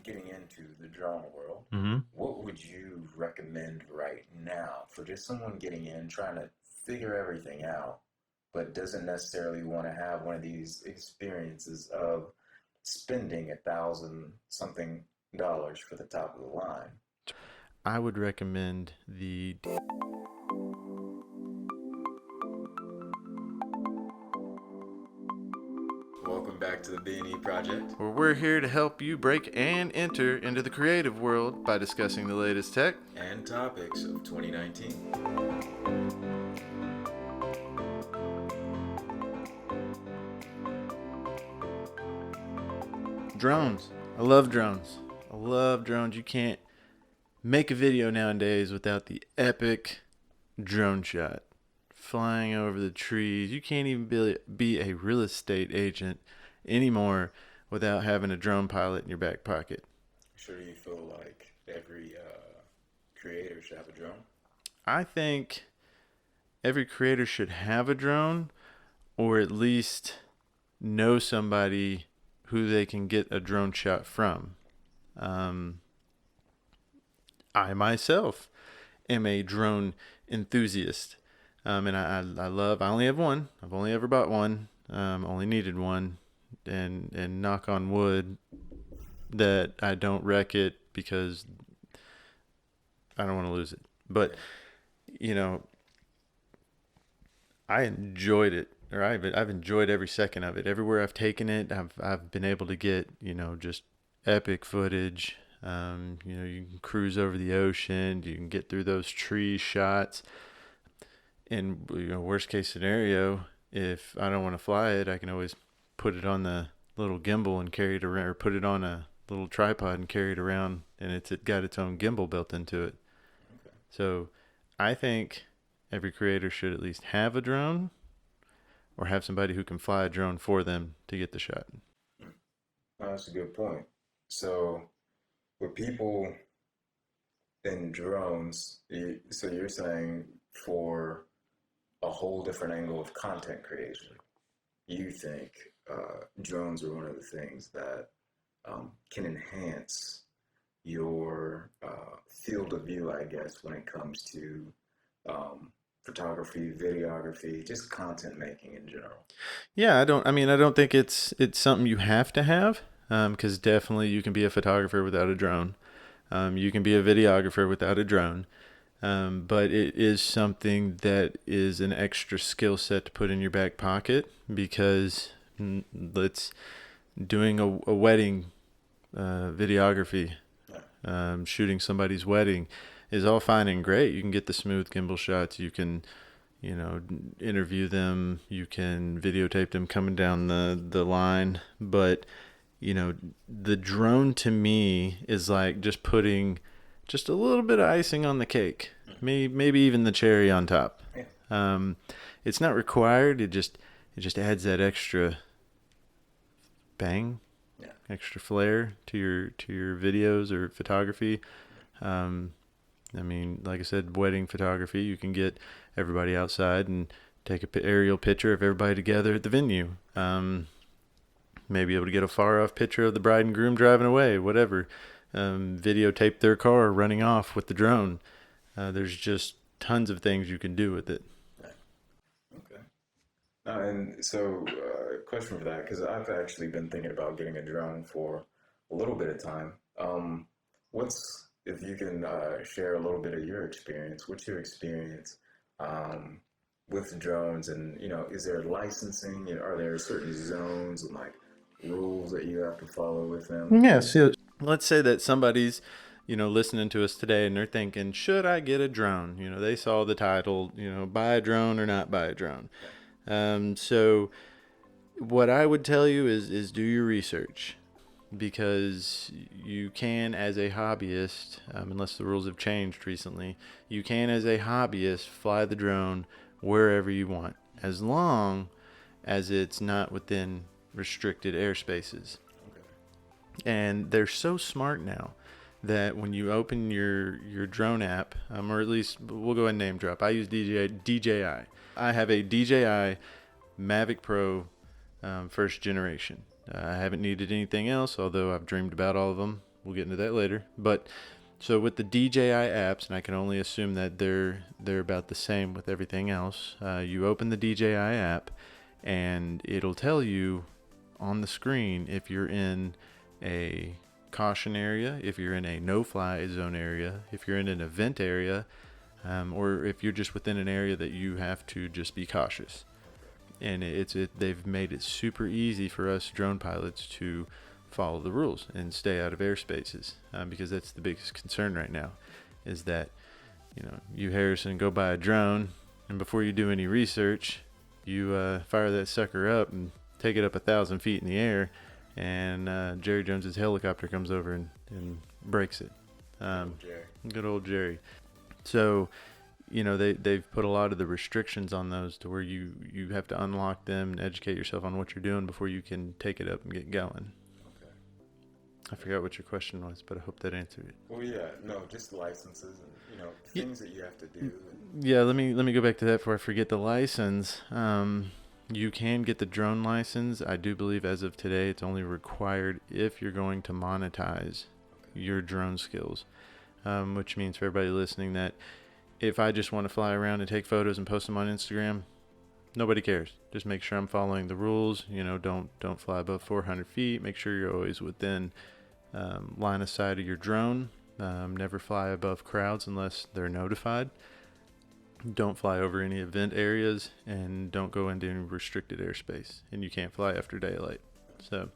getting into the drone world, Mm-hmm. what would you recommend right now for just someone getting in, trying to figure everything out, but doesn't necessarily want to have one of these experiences of spending $1,000 something for the top of the line? I would recommend the. Welcome back to the B&E Project. Where we're here to help you break and enter into the creative world by discussing the latest tech And topics of 2019. Drones. I love drones. I love drones. You can't make a video nowadays without the epic drone shot. Flying over the trees. You can't even be a real estate agent anymore without having a drone pilot in your back pocket. Sure, you feel like every creator should have a drone? I think every creator should have a drone, or at least know somebody who they can get a drone shot from. I myself am a drone enthusiast. And I only have one. I've only ever bought one. Only needed one. And knock on wood that I don't wreck it because I don't want to lose it. But, I enjoyed it. Or I've enjoyed every second of it. Everywhere I've taken it, I've been able to get, just epic footage. You can cruise over the ocean. You can get through those tree shots. In worst case scenario, if I don't want to fly it, I can always put it on the little gimbal and carry it around, or put it on a little tripod and carry it around, and it's got its own gimbal built into it. Okay. So I think every creator should at least have a drone, or have somebody who can fly a drone for them to get the shot. That's a good point. So, with people in drones, so you're saying for a whole different angle of content creation, you think drones are one of the things that can enhance your field of view, I guess, when it comes to photography, videography, just content making in general. Yeah, I don't think it's something you have to have, because definitely you can be a photographer without a drone. You can be a videographer without a drone. But it is something that is an extra skill set to put in your back pocket, because let's doing a wedding videography, shooting somebody's wedding is all fine and great. You can get the smooth gimbal shots. You can, interview them. You can videotape them coming down the line. But, the drone to me is like just putting just a little bit of icing on the cake, maybe even the cherry on top. Yeah. It's not required. It just adds that extra bang, Yeah. extra flair to your videos or photography. Like I said, wedding photography, you can get everybody outside and take an aerial picture of everybody together at the venue. Maybe able to get a far off picture of the bride and groom driving away, whatever. Videotape their car running off with the drone. There's just tons of things you can do with it. Right. Okay. And so, question for that, because I've actually been thinking about getting a drone for a little bit of time. If you can share a little bit of your experience, what's your experience with drones? And, is there licensing? Are there certain zones and like rules that you have to follow with them? Yeah, so let's say that somebody's, listening to us today and they're thinking, should I get a drone? They saw the title, buy a drone or not buy a drone. So what I would tell you is do your research, because you can, as a hobbyist, unless the rules have changed recently, you can, as a hobbyist, fly the drone wherever you want, as long as it's not within restricted airspaces. Okay. And they're so smart now that when you open your drone app, or at least we'll go ahead and name drop. I use DJI. I have a DJI Mavic Pro first generation. I haven't needed anything else, although I've dreamed about all of them. we'll get into that later. But so with the DJI apps, and I can only assume that they're about the same with everything else. You open the DJI app, and it'll tell you on the screen if you're in a caution area, if you're in a no-fly zone area, if you're in an event area, or if you're just within an area that you have to just be cautious. And they've made it super easy for us drone pilots to follow the rules and stay out of airspaces, because that's the biggest concern right now, is that you Harrison go buy a drone, and before you do any research, you fire that sucker up and take it up 1,000 feet in the air, and Jerry Jones's helicopter comes over and breaks it. Good old Jerry. So they've put a lot of the restrictions on those to where you have to unlock them and educate yourself on what you're doing before you can take it up and get going. Okay. I forgot what your question was, but I hope that answered it. Well, yeah, no, just licenses and things that you have to do. Yeah, let me go back to that before I forget the license. You can get the drone license. I do believe as of today it's only required if you're going to monetize your drone skills, which means for everybody listening that if I just want to fly around and take photos and post them on Instagram, nobody cares. Just make sure I'm following the rules. Don't fly above 400 feet. Make sure you're always within line of sight of your drone. Never fly above crowds unless they're notified. Don't fly over any event areas, and don't go into any restricted airspace. And you can't fly after daylight. So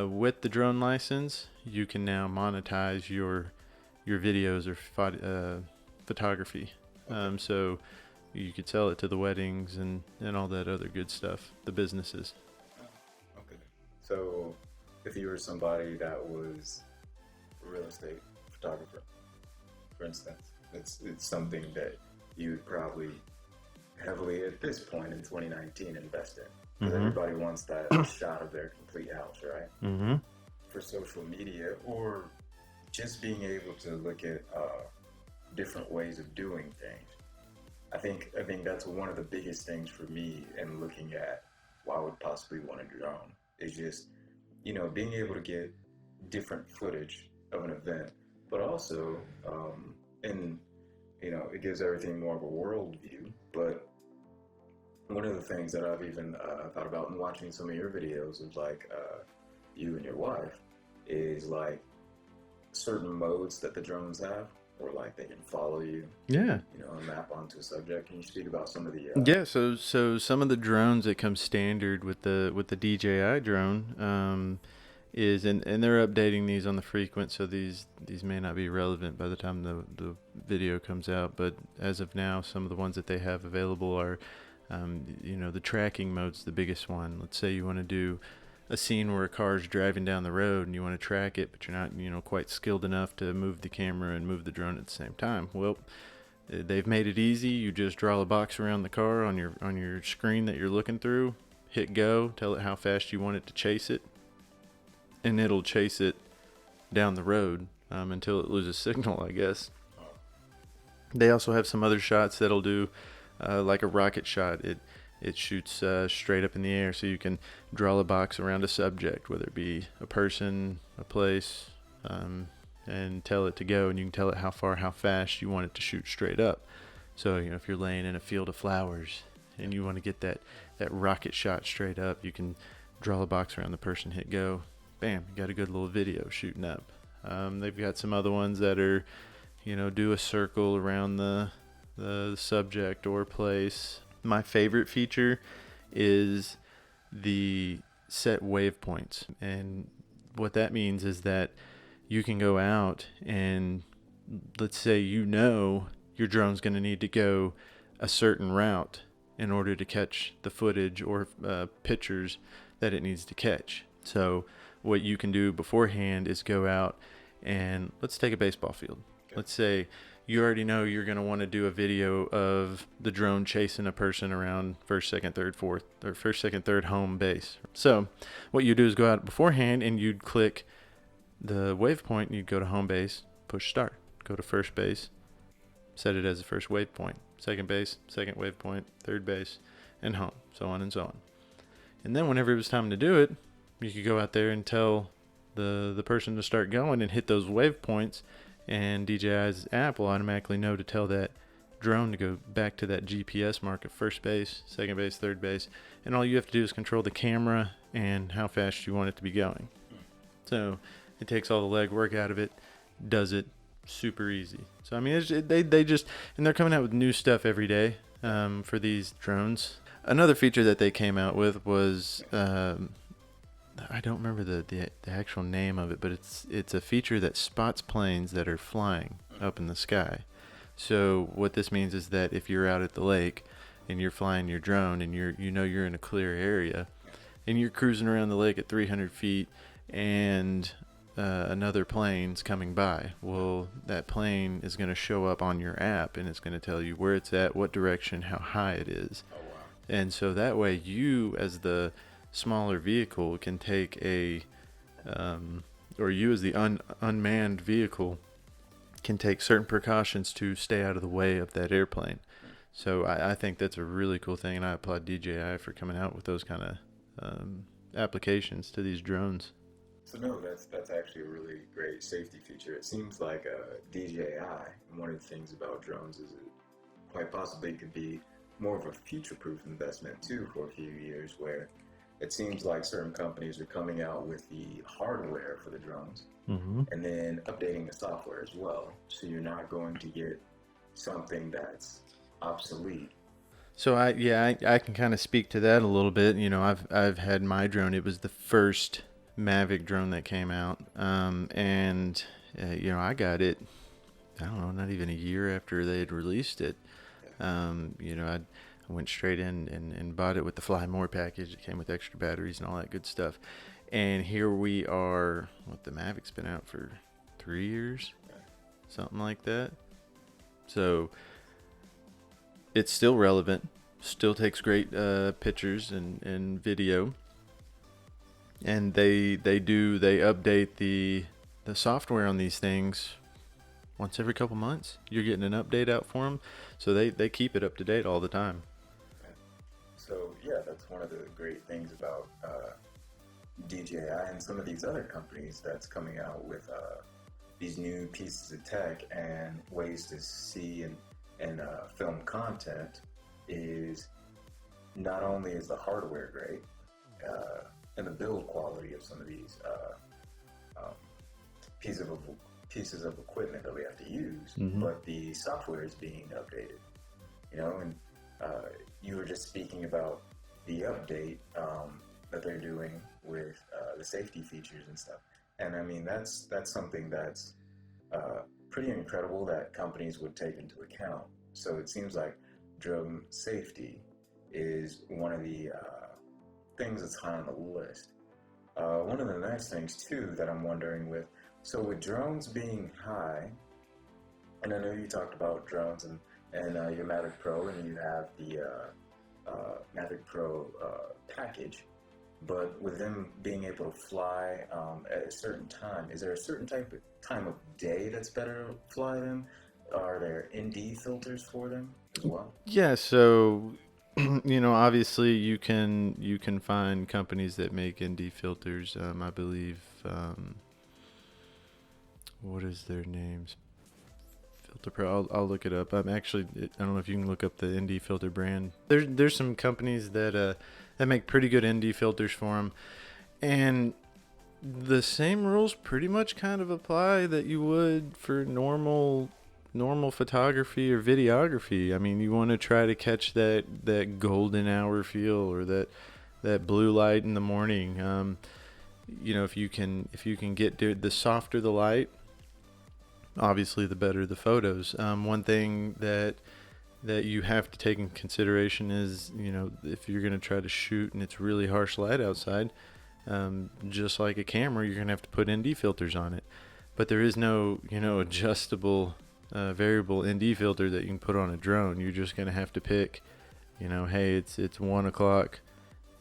with the drone license, you can now monetize your videos or photography. So you could sell it to the weddings and all that other good stuff, the businesses. Okay. So if you were somebody that was a real estate photographer, for instance, it's something that you would probably heavily at this point in 2019 invest in, because everybody wants that shot of their complete house, right? Mm-hmm. For social media, or just being able to look at different ways of doing things. I think that's one of the biggest things for me in looking at why I would possibly want a drone, is just being able to get different footage of an event, but also it gives everything more of a world view. But one of the things that I've even thought about in watching some of your videos of you and your wife is certain modes that the drones have, or they can follow you. Yeah. And map onto a subject. Can you speak about some of the? Yeah. So some of the drones that come standard with the DJI drone is, and they're updating these on the frequent, so these may not be relevant by the time the video comes out, but as of now, some of the ones that they have available are, the tracking mode's the biggest one. Let's say you want to do a scene where a car's driving down the road and you want to track it, but you're not, quite skilled enough to move the camera and move the drone at the same time. Well, they've made it easy. You just draw a box around the car on your screen that you're looking through, hit go, tell it how fast you want it to chase it, and it'll chase it down the road until it loses signal, I guess. They also have some other shots that'll do like a rocket shot. It shoots straight up in the air, so you can draw a box around a subject, whether it be a person, a place, and tell it to go, and you can tell it how fast you want it to shoot straight up. So, if you're laying in a field of flowers and you want to get that rocket shot straight up, you can draw a box around the person, hit go, bam, you got a good little video shooting up. They've got some other ones that are, do a circle around the subject or place. My favorite feature is the set waypoints, and what that means is that you can go out and, let's say your drone's going to need to go a certain route in order to catch the footage or pictures that it needs to catch. So what you can do beforehand is go out and, let's take a baseball field. Okay. Let's say you already know you're going to want to do a video of the drone chasing a person around first, second, third home base. So what you do is go out beforehand and you'd click the waypoint and you'd go to home base, push start, go to first base, set it as the first waypoint, second base, second waypoint, third base, and home, so on and so on. And then whenever it was time to do it, you could go out there and tell the person to start going and hit those waypoints, and DJI's app will automatically know to tell that drone to go back to that GPS mark of first base, second base, third base, and all you have to do is control the camera and how fast you want it to be going. So it takes all the legwork out of it, does it super easy. So I mean, they just, and they're coming out with new stuff every day for these drones. Another feature that they came out with was I don't remember the actual name of it, but it's a feature that spots planes that are flying up in the sky. So what this means is that if you're out at the lake and you're flying your drone and you're in a clear area and you're cruising around the lake at 300 feet and another plane's coming by, well, that plane is going to show up on your app and it's going to tell you where it's at, what direction, how high it is. Oh, wow. And so that way you as the smaller vehicle can take or you as the unmanned vehicle can take certain precautions to stay out of the way of that airplane. So I think that's a really cool thing, and I applaud DJI for coming out with those kind of applications to these drones. So no, that's actually a really great safety feature. It seems like DJI, and one of the things about drones is it quite possibly could be more of a future-proof investment too for a few years, where it seems like certain companies are coming out with the hardware for the drones and then updating the software as well. So you're not going to get something that's obsolete. So I can kind of speak to that a little bit. You know, I've had my drone. It was the first Mavic drone that came out, and you know, I got it, I don't know, not even a year after they had released it. You know, I went straight in and bought it with the Fly More package. It came with extra batteries and all that good stuff. And here we are, the Mavic's been out for 3 years, something like that. So it's still relevant, still takes great pictures and video. And they update the software on these things once every couple months. You're getting an update out for them, so they keep it up to date all the time. So yeah, that's one of the great things about DJI and some of these other companies that's coming out with these new pieces of tech and ways to see and film content. Is not only is the hardware great and the build quality of some of these pieces of equipment that we have to use, but the software is being updated. You know, and you were just speaking about the update that they're doing with the safety features and stuff. And I mean, that's something that's pretty incredible that companies would take into account. So it seems like drone safety is one of the things that's high on the list. One of the nice things too that I'm wondering so with drones being high, and I know you talked about drones and your Mavic Pro, and you have the Mavic Pro package, but with them being able to fly at a certain time, is there a certain time of day that's better to fly them? Are there ND filters for them as well? Yeah, so you know, obviously you can find companies that make ND filters. I believe what is their names? Filter Pro. I'll look it up. I don't know if you can look up the ND filter brand. There's some companies that make pretty good ND filters for them, and the same rules pretty much kind of apply that you would for normal photography or videography. I mean, you want to try to catch that golden hour feel or that blue light in the morning. You know, if you can get the softer the light, obviously the better the photos. One thing that you have to take in consideration is, you know, if you're going to try to shoot and it's really harsh light outside, just like a camera, you're going to have to put ND filters on it. But there is no, you know, adjustable variable ND filter that you can put on a drone. You're just going to have to pick, you know, hey, it's 1 o'clock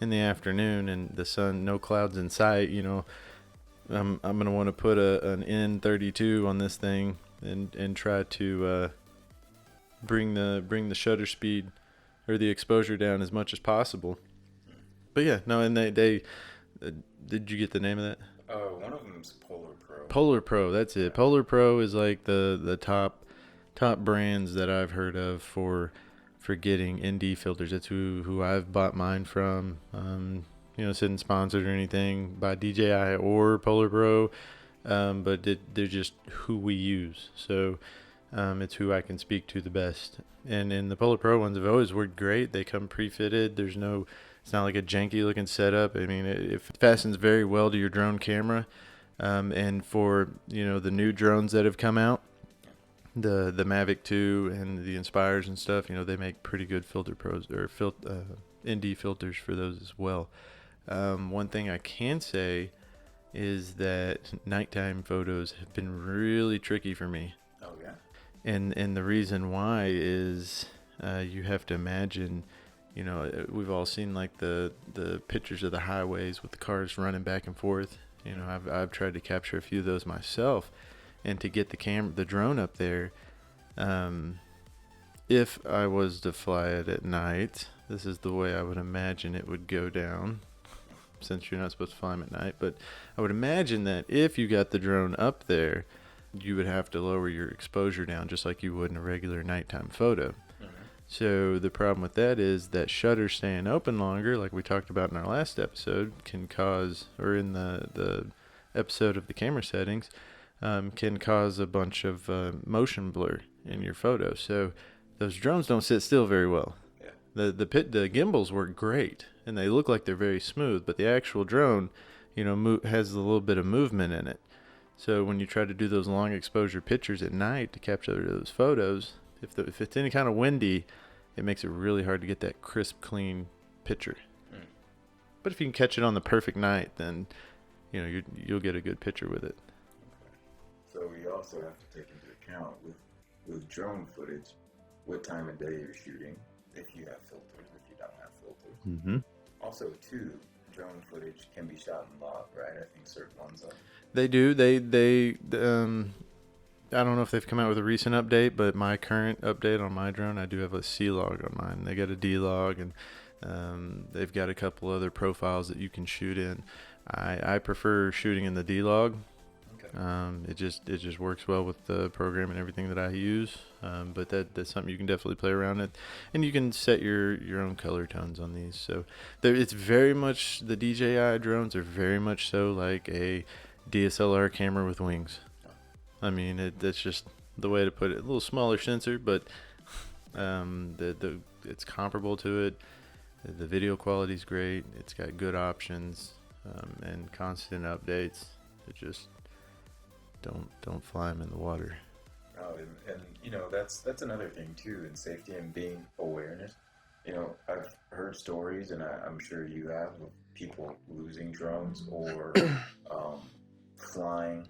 in the afternoon and the sun, no clouds in sight, you know, I'm going to want to put an N32 on this thing and try to bring the shutter speed or the exposure down as much as possible. But yeah, no, and they did you get the name of that? One of them's Polar Pro. Polar Pro, that's it. Polar Pro is like the top brands that I've heard of for getting ND filters. That's who I've bought mine from. It's isn't sponsored or anything by DJI or Polar Pro, but they're just who we use. So it's who I can speak to the best. And the Polar Pro ones have always worked great. They come pre-fitted. It's not like a janky looking setup. I mean, it fastens very well to your drone camera. And for, the new drones that have come out, the Mavic 2 and the Inspires and stuff, they make pretty good filter pros or ND filters for those as well. One thing I can say is that nighttime photos have been really tricky for me. Oh, yeah. And the reason why is you have to imagine, we've all seen like the pictures of the highways with the cars running back and forth. I've tried to capture a few of those myself, and to get the drone up there, if I was to fly it at night, this is the way I would imagine it would go down, since you're not supposed to fly them at night. But I would imagine that if you got the drone up there, you would have to lower your exposure down just like you would in a regular nighttime photo. So the problem with that is that shutter staying open longer, like we talked about in our last episode, can cause, or in the episode of the camera settings, can cause a bunch of motion blur in your photo. So those drones don't sit still very well. Yeah. The gimbals work great, and they look like they're very smooth, but the actual drone, has a little bit of movement in it. So when you try to do those long exposure pictures at night to capture those photos, if it's any kind of windy, it makes it really hard to get that crisp, clean picture. But if you can catch it on the perfect night, then you'll get a good picture with it. Okay. So you also have to take into account with drone footage what time of day you're shooting, if you have filters, if you don't have filters. Mm-hmm. Also, too, drone footage can be shot in log, right? I think certain ones are. They do. They I don't know if they've come out with a recent update, but my current update on my drone, I do have a C-Log on mine. They got a D-Log, and they've got a couple other profiles that you can shoot in. I prefer shooting in the D-Log. Okay. It just works well with the program and everything that I use. But that's something you can definitely play around with, and you can set your own color tones on these. So it's very much, the DJI drones are very much so like a DSLR camera with wings. I mean, that's just the way to put it. A little smaller sensor, but it's comparable to it. The video quality is great. It's got good options and constant updates. It just don't fly them in the water. Oh, and that's another thing too in safety and being awareness. I've heard stories, and I'm sure you have, of people losing drones or flying.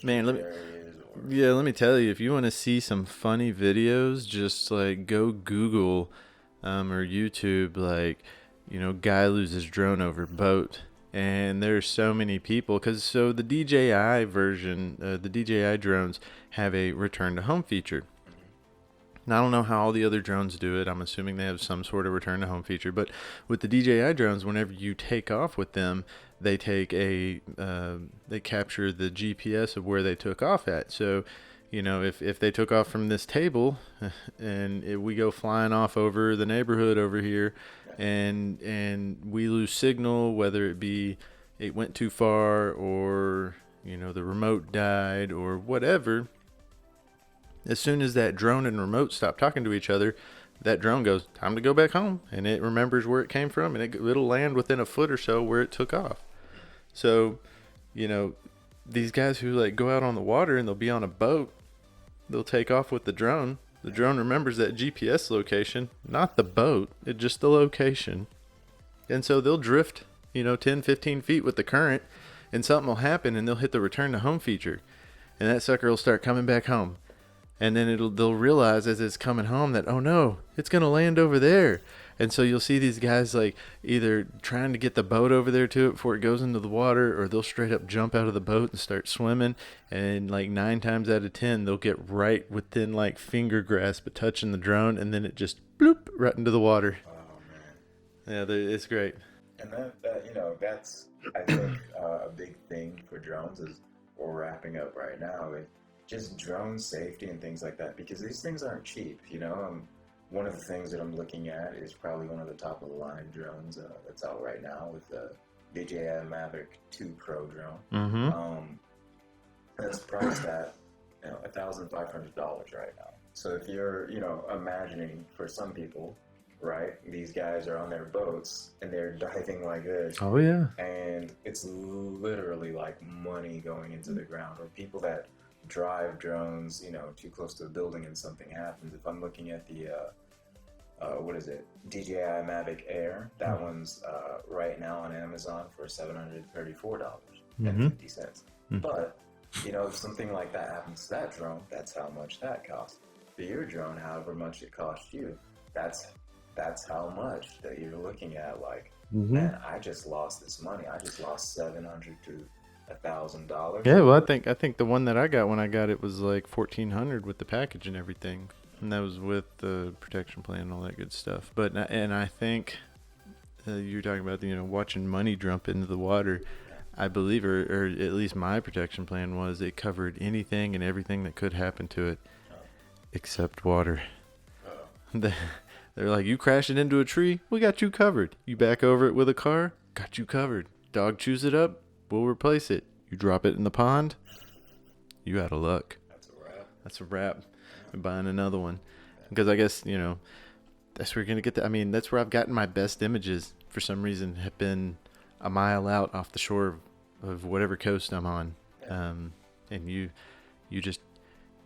Man, let me tell you, if you want to see some funny videos, just like go Google or YouTube, like, guy loses drone over boat. And there's so many people, so the DJI version, the DJI drones have a return to home feature. Now, I don't know how all the other drones do it. I'm assuming they have some sort of return to home feature, but with the DJI drones, whenever you take off with them, they take they capture the GPS of where they took off at. So, if they took off from this table and we go flying off over the neighborhood over here, and we lose signal, whether it be it went too far or, the remote died or whatever, as soon as that drone and remote stop talking to each other, that drone goes, time to go back home, and it remembers where it came from, and it'll land within a foot or so where it took off. So, these guys who go out on the water and they'll be on a boat, they'll take off with the drone. The drone remembers that GPS location, not the boat, it's just the location. And so they'll drift, 10, 15 feet with the current, and something will happen, and they'll hit the return to home feature. And that sucker will start coming back home. And then they'll realize as it's coming home that, oh no, it's going to land over there. And so you'll see these guys either trying to get the boat over there to it before it goes into the water, or they'll straight up jump out of the boat and start swimming. And 9 times out of 10, they'll get right within finger grasp of touching the drone, and then it just bloop right into the water. Oh man. Yeah, it's great. And that's I think a big thing for drones is we're wrapping up right now with just drone safety and things like that because these things aren't cheap. One of the things that I'm looking at is probably one of the top of the line drones that's out right now with the DJI Mavic 2 Pro drone. Mm-hmm. That's priced at $1,500 right now. So if you're imagining for some people, right, these guys are on their boats and they're diving like this. Oh yeah. And it's literally like money going into the ground. Or people that drive drones, too close to a building and something happens. If I'm looking at the what is it, DJI Mavic Air, that one's right now on Amazon for $734.50. But if something like that happens to that drone, that's how much that costs. For your drone, however much it costs you, that's how much that you're looking at. Like, man, I just lost this money. I just lost $700 to $1,000. Yeah, well, I think the one that I got when I got it was like $1,400 with the package and everything, and that was with the protection plan and all that good stuff. But I think you're talking about watching money jump into the water. I believe, or at least my protection plan was it covered anything and everything that could happen to it, except water. They're like, you crash it into a tree, we got you covered. You back over it with a car, got you covered. Dog chews it up, we'll replace it. You drop it in the pond, you out of luck. That's a wrap. I'm buying another one. Because I guess, that's where you're going to get that's where I've gotten my best images for some reason, have been a mile out off the shore of whatever coast I'm on. And you just,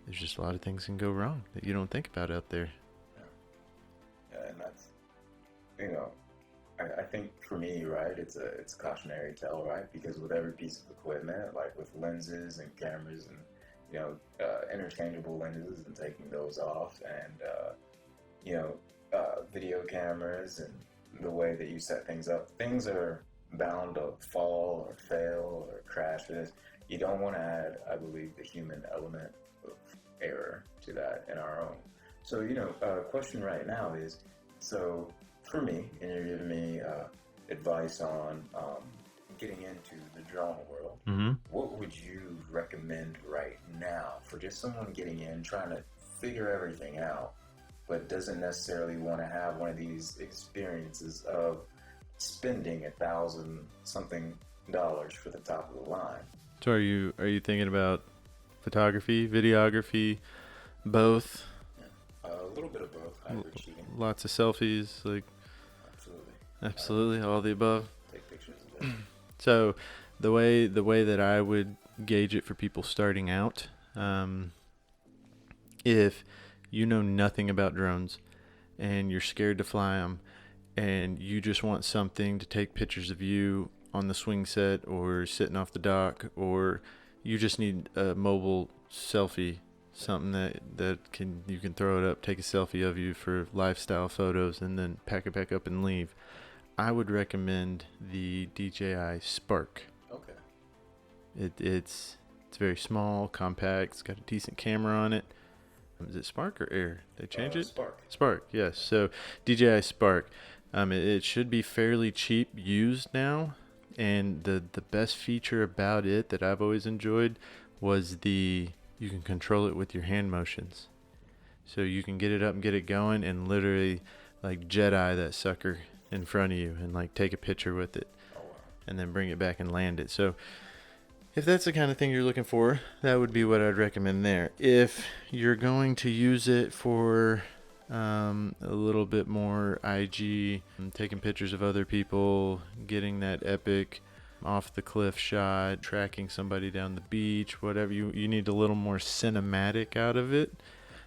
there's just a lot of things can go wrong that you don't think about out there. Yeah, and that's, I think for me, right, it's a cautionary tale, right? Because with every piece of equipment, like with lenses and cameras and, interchangeable lenses and taking those off and, video cameras and the way that you set things up, things are bound to fall or fail or crash. You don't want to add, I believe, the human element of error to that in our own. So, question right now is, so for me, and you're giving me advice on getting into the drone world, what would you recommend right now for just someone getting in, trying to figure everything out, but doesn't necessarily want to have one of these experiences of spending $1,000-something for the top of the line? So are you thinking about photography, videography, both? Yeah. A little bit of both. Hybrid shooting. Lots of selfies, like absolutely all the above. Take pictures of it. So the way that I would gauge it for people starting out, if you know nothing about drones and you're scared to fly them and you just want something to take pictures of you on the swing set or sitting off the dock, or you just need a mobile selfie, something that you can throw it up, take a selfie of you for lifestyle photos and then pack it back up and leave, I would recommend the DJI Spark. Okay. It's very small, compact, it's got a decent camera on it. Is it Spark or Air? They change it? Spark, yes. So DJI Spark. It should be fairly cheap used now. And the best feature about it that I've always enjoyed was you can control it with your hand motions. So you can get it up and get it going and literally like Jedi that sucker in front of you and like take a picture with it. Oh, wow. And then bring it back and land it. So if that's the kind of thing you're looking for, that would be what I'd recommend there. If you're going to use it for a little bit more IG, taking pictures of other people, getting that epic off the cliff shot, tracking somebody down the beach, whatever, you need a little more cinematic out of it,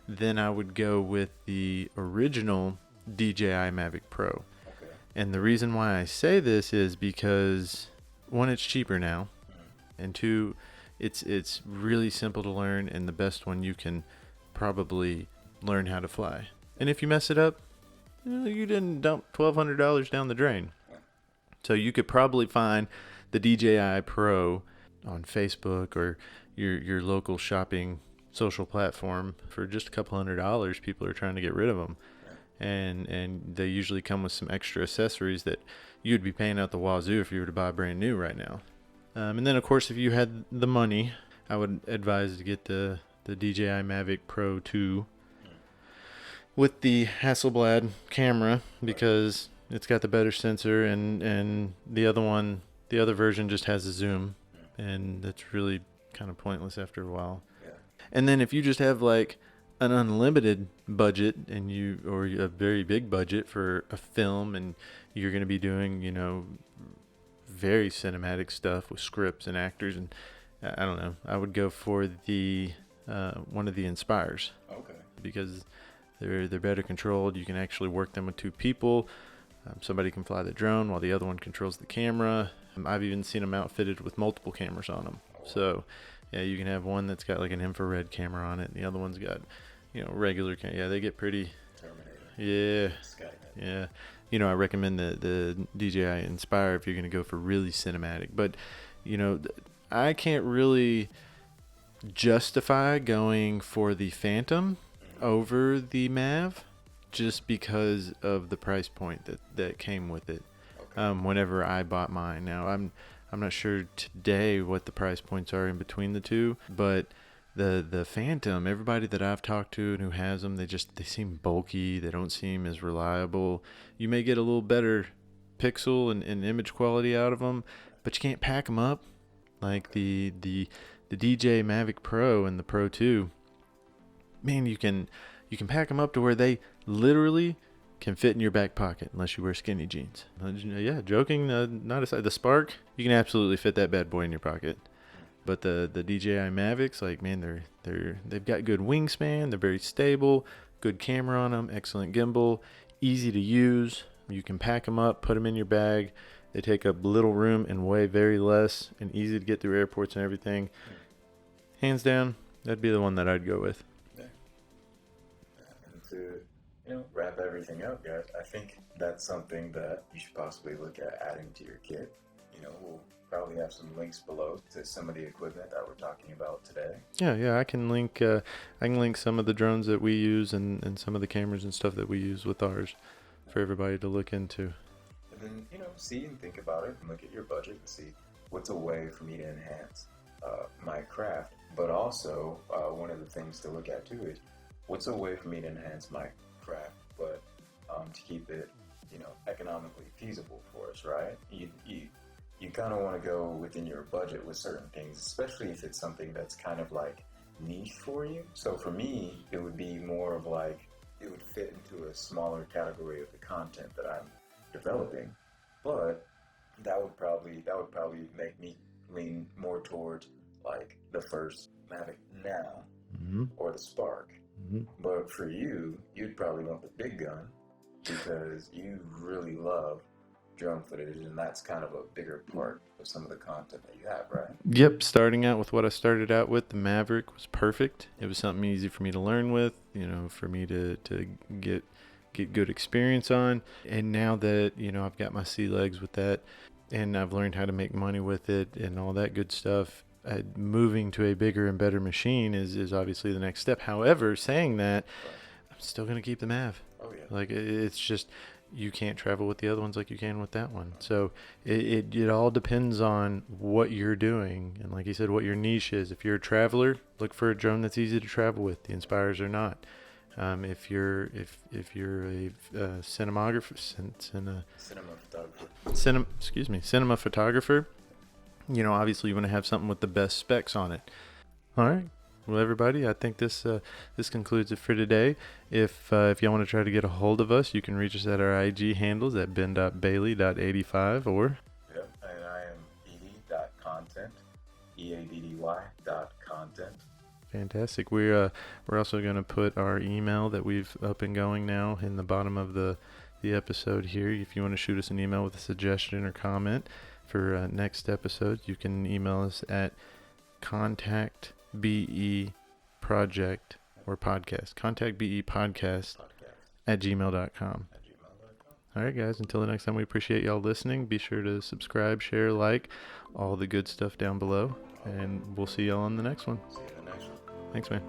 then I would go with the original DJI Mavic Pro. Okay. And the reason why I say this is because, one, it's cheaper now, and two, it's really simple to learn, and the best one you can probably learn how to fly. And if you mess it up, you didn't dump $1,200 down the drain. So you could probably find the DJI Pro on Facebook or your local shopping social platform for just a couple $100. People are trying to get rid of them. and they usually come with some extra accessories that you'd be paying out the wazoo if you were to buy brand new right now. And then, of course, if you had the money, I would advise to get the DJI Mavic Pro 2 with the Hasselblad camera, because it's got the better sensor, and the other version just has a zoom, and that's really kind of pointless after a while. Yeah. And then if you just have like an unlimited budget or a very big budget for a film, and you're going to be doing, very cinematic stuff with scripts and actors, and I don't know, I would go for the one of the Inspires. Okay. Because they're better controlled. You can actually work them with two people. Somebody can fly the drone while the other one controls the camera. I've even seen them outfitted with multiple cameras on them. So, yeah, you can have one that's got like an infrared camera on it, and the other one's got, regular camera. Yeah, they get pretty. Terminator. Yeah. I recommend the DJI Inspire if you're going to go for really cinematic. But, I can't really justify going for the Phantom over the Mav, just because of the price point that came with it. Okay. Whenever I bought mine. Now I'm not sure today what the price points are in between the two, but the Phantom, everybody that I've talked to and who has them, they seem bulky. They don't seem as reliable. You may get a little better pixel and image quality out of them, but you can't pack them up like the DJI Mavic Pro and the Pro 2. Man, you can pack them up to where they literally can fit in your back pocket, unless you wear skinny jeans. Yeah, joking, not aside. The Spark, you can absolutely fit that bad boy in your pocket. But the DJI Mavics, like, man, they've got good wingspan. They're very stable, good camera on them, excellent gimbal, easy to use. You can pack them up, put them in your bag. They take up little room and weigh very less, and easy to get through airports and everything. Hands down, that'd be the one that I'd go with. To wrap everything up, guys, I think that's something that you should possibly look at adding to your kit. We'll probably have some links below to some of the equipment that we're talking about today. Yeah, I can link some of the drones that we use and some of the cameras and stuff that we use with ours for everybody to look into. And then, see and think about it and look at your budget and see what's a way for me to enhance my craft. But also, one of the things to look at too is what's a way for me to enhance my craft, but to keep it, economically feasible for us, right? You kind of want to go within your budget with certain things, especially if it's something that's kind of like niche for you. So for me, it would be more of like, it would fit into a smaller category of the content that I'm developing, but that would probably make me lean more towards like the first Mavic Now or the Spark. But for you, you'd probably want the big gun because you really love drone footage, and that's kind of a bigger part of some of the content that you have, right? Yep, starting out with what I started out with, the Maverick was perfect. It was something easy for me to learn with, for me to get good experience on. And now that, I've got my sea legs with that, and I've learned how to make money with it and all that good stuff, moving to a bigger and better machine is obviously the next step. However, saying that, I'm still going to keep the Mav. Oh, yeah. Like, it's just, you can't travel with the other ones like you can with that one. So it all depends on what you're doing. And like you said, what your niche is. If you're a traveler, look for a drone that's easy to travel with. The Inspires are not. If you're a cinema photographer, obviously you want to have something with the best specs on it. All right. Well, everybody, I think this concludes it for today. If y'all want to try to get a hold of us, you can reach us at our IG handles at ben.bailey.85 or... Yep, and I am Eaddy.content, EADDY.content. Fantastic. We're also going to put our email that we've up and going now in the bottom of the episode here. If you want to shoot us an email with a suggestion or comment for next episode, you can email us at ContactBE Project or podcast. ContactBEpodcast at gmail.com. All right, guys. Until the next time, we appreciate y'all listening. Be sure to subscribe, share, like, all the good stuff down below, and we'll see y'all on the next one. See you in the next one. Thanks, man.